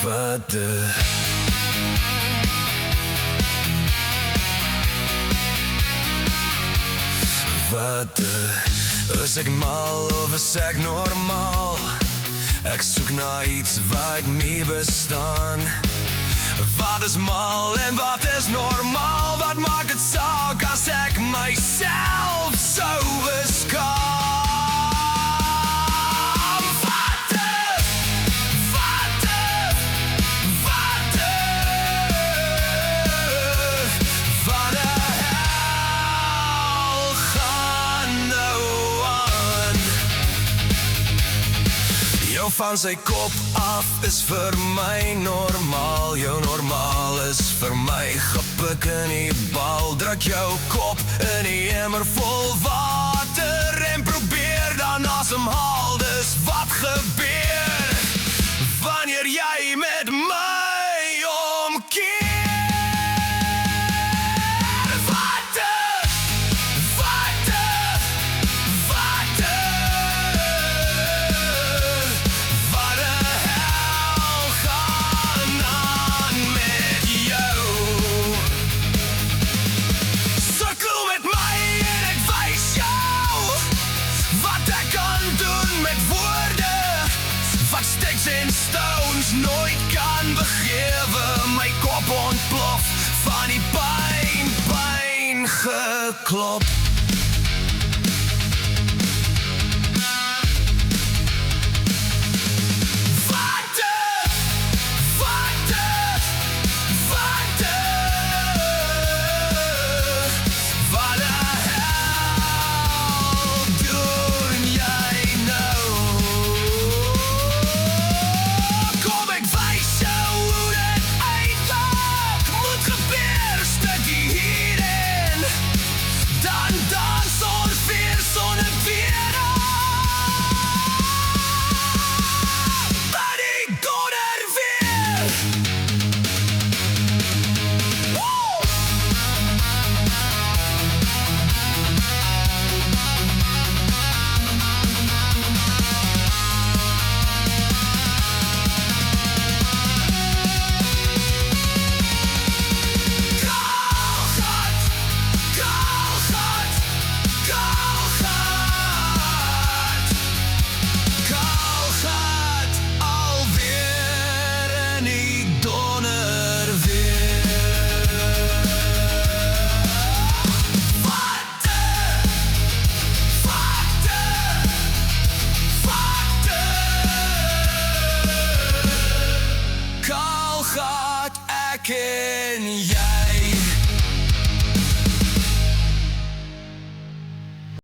Watte. Watte. Is ek mal of is ek normaal? Ek soek na iets wat nie bestaan. Wat is mal en wat is normaal? Wat maak het saak as ek myself so beskaam? Van sy kop af is vir my normaal. Jou normaal is vir my gepik in die bal. Druk jou kop in die emmer vol water en probeer dan asemhaal. Dis wat gebeur wanneer jy met my omkeer. En stones nooit kan begewe. My kop ontplof van die pyn geklop. Ek en jy.